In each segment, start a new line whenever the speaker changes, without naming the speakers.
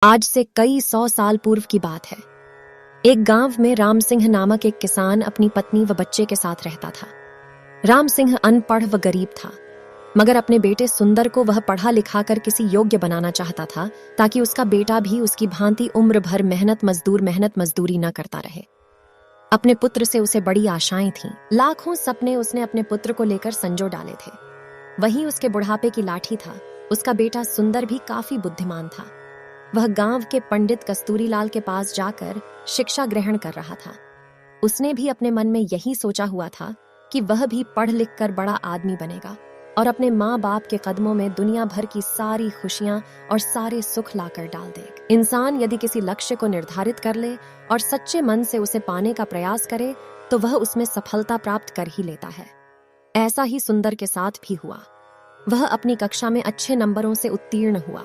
आज से कई 100 साल पूर्व की बात है। एक गांव में राम सिंह नामक एक किसान अपनी पत्नी व बच्चे के साथ रहता था। राम सिंह अनपढ़ व गरीब था, मगर अपने बेटे सुंदर को वह पढ़ा लिखा कर किसी योग्य बनाना चाहता था, ताकि उसका बेटा भी उसकी भांति उम्र भर मेहनत मजदूरी न करता रहे। अपने पुत्र से उसे बड़ी आशाएं थीं। लाखों सपने उसने अपने पुत्र को लेकर संजो डाले थे। वहीं उसके बुढ़ापे की लाठी था। उसका बेटा सुंदर भी काफी बुद्धिमान था। वह गांव के पंडित कस्तूरीलाल के पास जाकर शिक्षा ग्रहण कर रहा था। उसने भी अपने मन में यही सोचा हुआ था कि वह भी पढ़ लिख कर बड़ा आदमी बनेगा और अपने माँ बाप के कदमों में दुनिया भर की सारी खुशियां और सारे सुख लाकर डाल देगा। इंसान यदि किसी लक्ष्य को निर्धारित कर ले और सच्चे मन से उसे पाने का प्रयास करे, तो वह उसमें सफलता प्राप्त कर ही लेता है। ऐसा ही सुंदर के साथ भी हुआ। वह अपनी कक्षा में अच्छे नंबरों से उत्तीर्ण हुआ।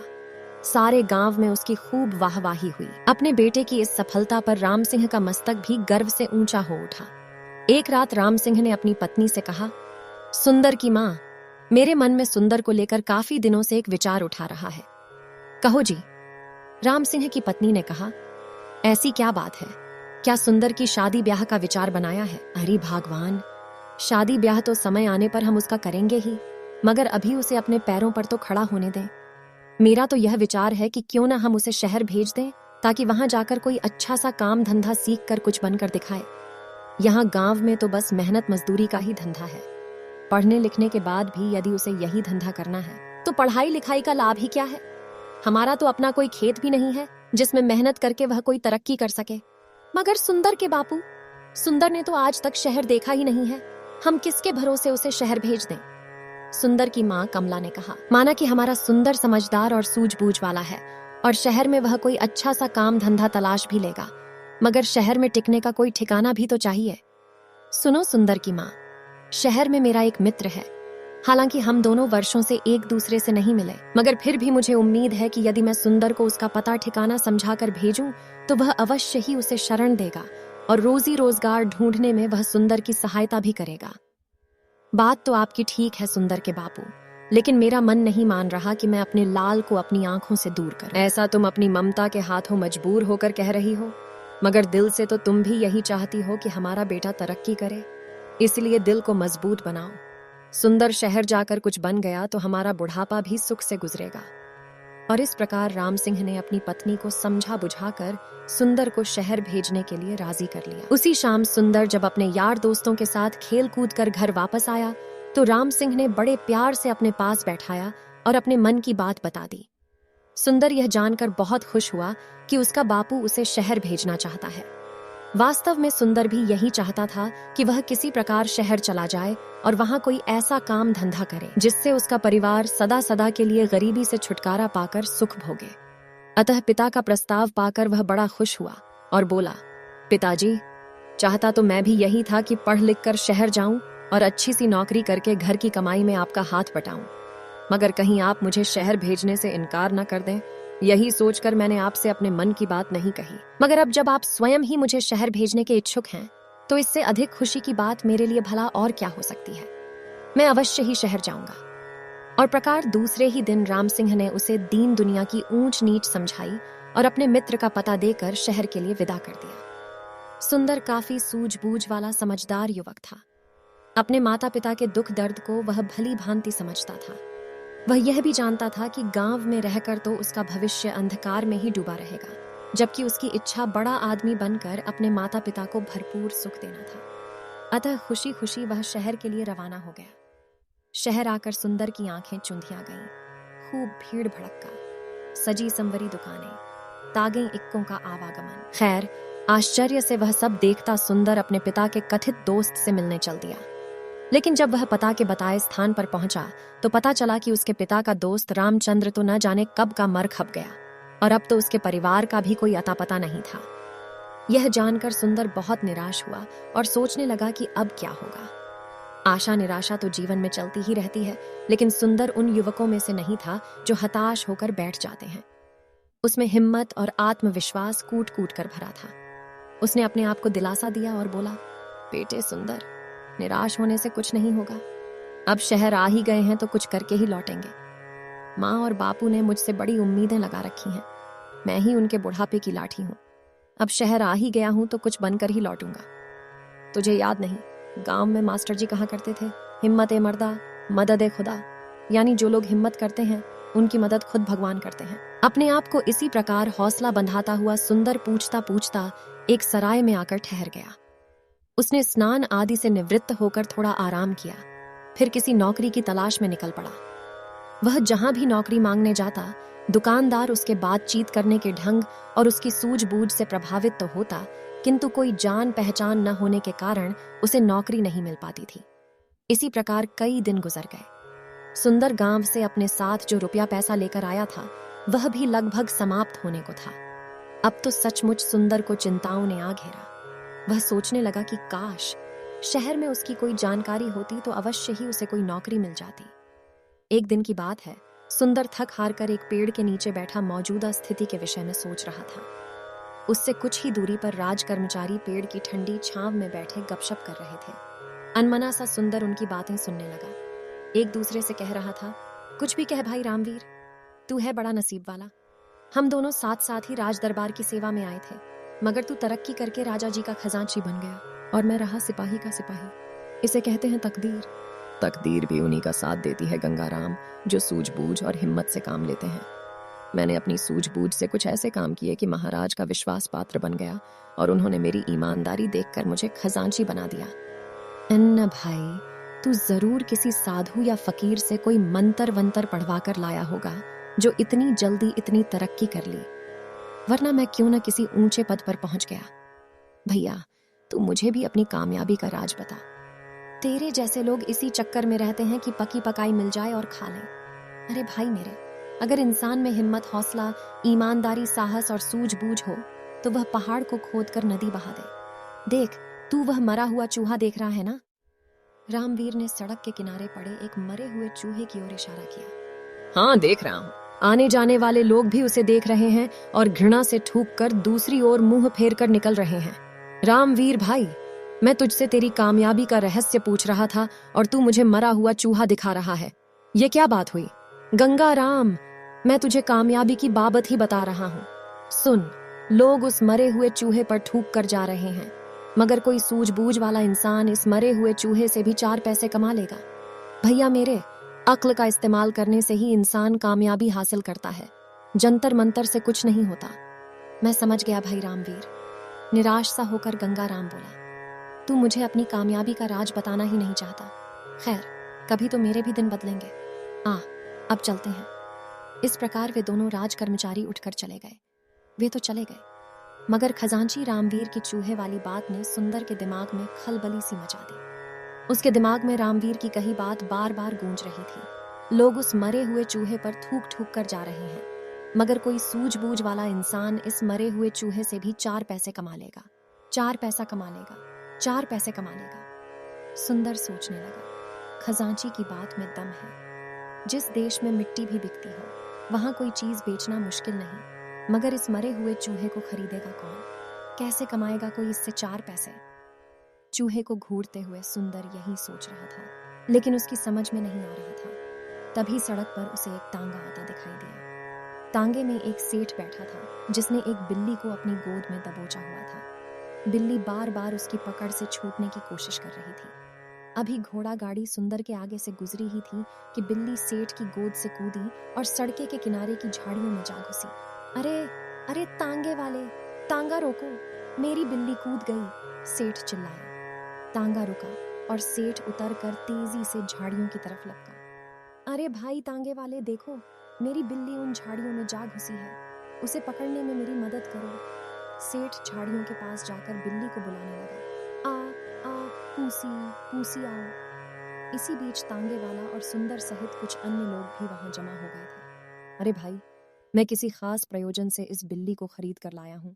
सारे गांव में उसकी खूब वाहवाही हुई। अपने बेटे की इस सफलता पर राम सिंह का मस्तक भी गर्व से ऊंचा हो उठा। एक रात राम सिंह ने अपनी पत्नी से कहा, सुंदर की माँ, मेरे मन में सुंदर को लेकर काफी दिनों से एक विचार उठा रहा है। कहो जी। राम सिंह की पत्नी ने कहा, ऐसी क्या बात है? क्या सुंदर की शादी ब्याह का विचार बनाया है? अरे भगवान, शादी ब्याह तो समय आने पर हम उसका करेंगे ही, मगर अभी उसे अपने पैरों पर तो खड़ा होने दें। मेरा तो यह विचार है कि क्यों ना हम उसे शहर भेज दें, ताकि वहां जाकर कोई अच्छा सा काम धंधा सीख कर कुछ बनकर दिखाए। यहाँ गांव में तो बस मेहनत मजदूरी का ही धंधा है। पढ़ने लिखने के बाद भी यदि उसे यही धंधा करना है, तो पढ़ाई लिखाई का लाभ ही क्या है? हमारा तो अपना कोई खेत भी नहीं है जिसमें मेहनत करके वह कोई तरक्की कर सके। मगर सुंदर के बापू, सुंदर ने तो आज तक शहर देखा ही नहीं है। हम किसके भरोसे उसे शहर भेज दें? सुंदर की माँ कमला ने कहा, माना कि हमारा सुंदर समझदार और सूझबूझ वाला है और शहर में वह कोई अच्छा सा काम धंधा तलाश भी लेगा, मगर शहर में टिकने का कोई ठिकाना भी तो चाहिए। सुनो सुंदर की माँ, शहर में मेरा एक मित्र है। हालांकि हम दोनों वर्षों से एक दूसरे से नहीं मिले, मगर फिर भी मुझे उम्मीद है कि यदि मैं सुंदर को उसका पता ठिकाना समझाकर भेजूं, तो वह अवश्य ही उसे शरण देगा और रोजी रोजगार ढूंढने में वह सुंदर की सहायता भी करेगा। बात तो आपकी ठीक है सुंदर के बापू, लेकिन मेरा मन नहीं मान रहा कि मैं अपने लाल को अपनी आंखों से दूर करूं। ऐसा तुम अपनी ममता के हाथों मजबूर होकर कह रही हो, मगर दिल से तो तुम भी यही चाहती हो कि हमारा बेटा तरक्की करे। इसलिए दिल को मजबूत बनाओ। सुंदर शहर जाकर कुछ बन गया तो हमारा बुढ़ापा भी सुख से गुजरेगा। और इस प्रकार राम सिंह ने अपनी पत्नी को समझा बुझाकर सुंदर को शहर भेजने के लिए राजी कर लिया। उसी शाम सुंदर जब अपने यार दोस्तों के साथ खेल कूद कर घर वापस आया, तो राम सिंह ने बड़े प्यार से अपने पास बैठाया और अपने मन की बात बता दी। सुंदर यह जानकर बहुत खुश हुआ कि उसका बापू उसे शहर भेजना चाहता है। वास्तव में सुंदर भी यही चाहता था कि वह किसी प्रकार शहर चला जाए और वहां कोई ऐसा काम धंधा करे जिससे उसका परिवार सदा सदा के लिए गरीबी से छुटकारा पाकर सुख भोगे। अतः पिता का प्रस्ताव पाकर वह बड़ा खुश हुआ और बोला, पिताजी, चाहता तो मैं भी यही था कि पढ़ लिख कर शहर जाऊं और अच्छी सी नौकरी करके घर की कमाई में आपका हाथ बटाऊं, मगर कहीं आप मुझे शहर भेजने से इनकार न कर दें, यही सोचकर मैंने आपसे अपने मन की बात नहीं कही। मगर अब जब आप स्वयं ही मुझे शहर भेजने के इच्छुक हैं, तो इससे अधिक खुशी की बात मेरे लिए भला और क्या हो सकती है। मैं अवश्य ही शहर जाऊंगा। और प्रकार दूसरे ही दिन राम सिंह ने उसे दीन दुनिया की ऊंच नीच समझाई और अपने मित्र का पता देकर शहर के लिए विदा कर दिया। सुंदर काफी सूझबूझ वाला समझदार युवक था। अपने माता पिता के दुख दर्द को वह भली भांति समझता था। वह यह भी जानता था कि गांव में रहकर तो उसका भविष्य अंधकार में ही डूबा रहेगा, जबकि उसकी इच्छा बड़ा आदमी बनकर अपने माता पिता को भरपूर सुख देना था। अतः खुशी खुशी वह शहर के लिए रवाना हो गया। शहर आकर सुंदर की आंखें चुंधिया गईं। खूब भीड़ भड़क्का, सजी संवरी दुकानें, तागे इक्कों का आवागमन। खैर, आश्चर्य से वह सब देखता सुंदर अपने पिता के कथित दोस्त से मिलने चल दिया। लेकिन जब वह पता के बताए स्थान पर पहुंचा, तो पता चला कि उसके पिता का दोस्त रामचंद्र तो न जाने कब का मर खप गया और अब तो उसके परिवार का भी कोई अता पता नहीं था। यह जानकर सुंदर बहुत निराश हुआ और सोचने लगा कि अब क्या होगा। आशा निराशा तो जीवन में चलती ही रहती है, लेकिन सुंदर उन युवकों में से नहीं था जो हताश होकर बैठ जाते हैं। उसमें हिम्मत और आत्मविश्वास कूट कूट कर भरा था। उसने अपने आप को दिलासा दिया और बोला, बेटे सुंदर, निराश होने से कुछ नहीं होगा। अब शहर आ ही गए हैं तो कुछ करके ही लौटेंगे। माँ और बापू ने मुझसे बड़ी उम्मीदें लगा रखी हैं। मैं ही उनके बुढ़ापे की लाठी हूं। अब शहर आ ही गया हूं तो कुछ बनकर ही लौटूंगा। तुझे याद नहीं, गांव में मास्टर जी कहा करते थे, हिम्मत ए मर्दा मदद ए खुदा, यानी जो लोग हिम्मत करते हैं उनकी मदद खुद भगवान करते हैं। अपने आप को इसी प्रकार हौसला बंधाता हुआ सुंदर पूछता पूछता एक सराय में आकर ठहर गया। उसने स्नान आदि से निवृत्त होकर थोड़ा आराम किया, फिर किसी नौकरी की तलाश में निकल पड़ा। वह जहां भी नौकरी मांगने जाता, दुकानदार उसके बातचीत करने के ढंग और उसकी सूझबूझ से प्रभावित तो होता, किंतु कोई जान पहचान न होने के कारण उसे नौकरी नहीं मिल पाती थी। इसी प्रकार कई दिन गुजर गए। सुंदर गांव से अपने साथ जो रुपया पैसा लेकर आया था वह भी लगभग समाप्त होने को था। अब तो सचमुच सुंदर को चिंताओं ने आ घेरा। वह सोचने लगा कि काश शहर में उसकी कोई जानकारी होती तो अवश्य ही उसे कोई नौकरी मिल जाती। एक दिन की बात है, सुंदर थक हार कर एक पेड़ के नीचे बैठा मौजूदा स्थिति के विषय में सोच रहा था। उससे कुछ ही दूरी पर राज कर्मचारी पेड़ की ठंडी छांव में बैठे गपशप कर रहे थे। अनमना सा सुंदर उनकी बातें सुनने लगा। एक दूसरे से कह रहा था, कुछ भी कह भाई रामवीर, तू है बड़ा नसीब वाला। हम दोनों साथ साथ ही राज दरबार की सेवा में आए थे, मगर तू तरक्की करके राजा जी का खजांची बन गया और मैं रहा सिपाही का सिपाही। इसे कहते हैं तकदीर। तकदीर भी उन्हीं का साथ देती है गंगाराम, जो सूझबूझ और हिम्मत से काम लेते हैं। मैंने अपनी सूझबूझ से कुछ ऐसे काम किए कि महाराज का विश्वास पात्र बन गया और उन्होंने मेरी ईमानदारी देखकर मुझे खजांची बना दिया। अन्ना भाई, तू जरूर किसी साधु या फकीर से कोई मंतर वंतर पढ़वा कर लाया होगा जो इतनी जल्दी इतनी तरक्की कर ली, वरना मैं क्यों न किसी ऊंचे पद पर पहुंच गया। भैया, तू मुझे भी अपनी कामयाबी का राज बता। तेरे जैसे लोग इसी चक्कर में रहते हैं कि पकी पकाई मिल जाए और खा लें। अरे भाई मेरे, अगर इंसान में हिम्मत, हौसला, ईमानदारी, साहस और सूझबूझ हो तो वह पहाड़ को खोदकर नदी बहा दे। देख, तू वह मरा हुआ चूहा देख रहा है ना? रामवीर ने सड़क के किनारे पड़े एक मरे हुए चूहे की ओर इशारा किया। हाँ, देख रहा हूं। आने जाने वाले लोग भी उसे देख रहे हैं और घृणा से थूक कर दूसरी ओर मुंह फेर कर निकल रहे हैं। रामवीर भाई, मैं तुझसे तेरी कामयाबी का रहस्य पूछ रहा था और तू मुझे मरा हुआ चूहा दिखा रहा है। ये क्या बात हुई? गंगा राम, मैं तुझे कामयाबी की बाबत ही बता रहा हूँ। सुन, लोग उस मरे हुए चूहे पर थूक कर जा रहे हैं, मगर कोई सूझबूझ वाला इंसान इस मरे हुए चूहे से भी 4 पैसे कमा लेगा। भैया मेरे, अक्ल का इस्तेमाल करने से ही इंसान कामयाबी हासिल करता है, जंतर मंतर से कुछ नहीं होता। मैं समझ गया भाई रामवीर। निराश सा होकर गंगाराम बोला, तू मुझे अपनी कामयाबी का राज बताना ही नहीं चाहता। खैर, कभी तो मेरे भी दिन बदलेंगे। अब चलते हैं। इस प्रकार वे दोनों राज कर्मचारी उठकर चले गए। वे तो चले गए, मगर खजांची रामवीर की चूहे वाली बात ने सुंदर के दिमाग में खलबली सी मचा दी। उसके दिमाग में रामवीर की कही बात बार बार गूंज रही थी। लोग उस मरे हुए चूहे पर थूक थूक कर जा रहे हैं, मगर कोई सूझबूझ वाला इंसान इस मरे हुए चूहे से भी 4 पैसे कमा लेगा। 4 पैसा कमा लेगा, 4 पैसे कमा लेगा। सुंदर सोचने लगा, खजांची की बात में दम है। जिस देश में मिट्टी भी बिकती हो, वहां कोई चीज बेचना मुश्किल नहीं, मगर इस मरे हुए चूहे को खरीदेगा कौन? कैसे कमाएगा कोई इससे 4 पैसे? चूहे को घूरते हुए सुंदर यही सोच रहा था, लेकिन उसकी समझ में नहीं आ रहा था। तभी सड़क पर उसे एक तांगा आता दिखाई दिया। तांगे में एक सेठ बैठा था, जिसने एक बिल्ली को अपनी गोद में दबोचा हुआ था। बिल्ली बार बार उसकी पकड़ से छूटने की कोशिश कर रही थी। अभी घोड़ा गाड़ी सुंदर के आगे से गुजरी ही थी कि बिल्ली सेठ की गोद से कूदी और सड़के के किनारे की झाड़ियों में जा घुसी। अरे अरे, तांगे वाले, तांगा रोको, मेरी बिल्ली कूद गई, सेठ चिल्लाया। तांगा रुका और सेठ उतरकर तेजी से झाड़ियों की तरफ लपका। अरे भाई तांगे वाले, देखो, मेरी बिल्ली उन झाड़ियों में जा घुसी है, उसे पकड़ने में मेरी मदद करो। सेठ झाड़ियों के पास जाकर बिल्ली को बुलाने लगा। आ आ, पूसी पूसी आओ। इसी बीच तांगे वाला और सुंदर सहित कुछ अन्य लोग भी वहां जमा हो गए थे। अरे भाई, मैं किसी खास प्रयोजन से इस बिल्ली को खरीद कर लाया हूं,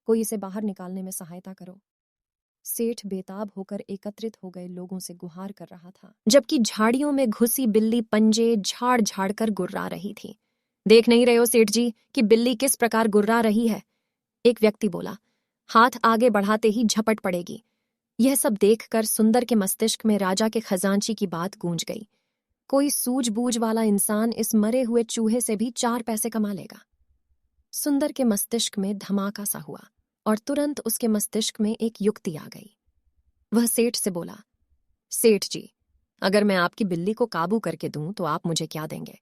कोई इसे बाहर निकालने में सहायता करो। सेठ बेताब होकर एकत्रित हो गए लोगों से गुहार कर रहा था, जबकि झाड़ियों में घुसी बिल्ली पंजे झाड़ झाड़ कर गुर्रा रही थी। देख नहीं रहे हो सेठ जी कि बिल्ली किस प्रकार गुर्रा रही है? एक व्यक्ति बोला। हाथ आगे बढ़ाते ही झपट पड़ेगी। यह सब देखकर सुंदर के मस्तिष्क में राजा के खजांची की बात गूंज गई। कोई सूझबूझ वाला इंसान इस मरे हुए चूहे से भी 4 पैसे कमा लेगा। सुंदर के मस्तिष्क में धमाका सा हुआ और तुरंत उसके मस्तिष्क में एक युक्ति आ गई। वह सेठ से बोला, सेठ जी, अगर मैं आपकी बिल्ली को काबू करके दूं तो आप मुझे क्या देंगे?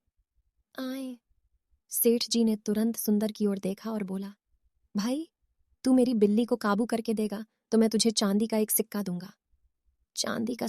आए। सेठ जी ने तुरंत सुंदर की ओर देखा और बोला, भाई, तू मेरी बिल्ली को काबू करके देगा तो मैं तुझे चांदी का एक सिक्का दूंगा। चांदी का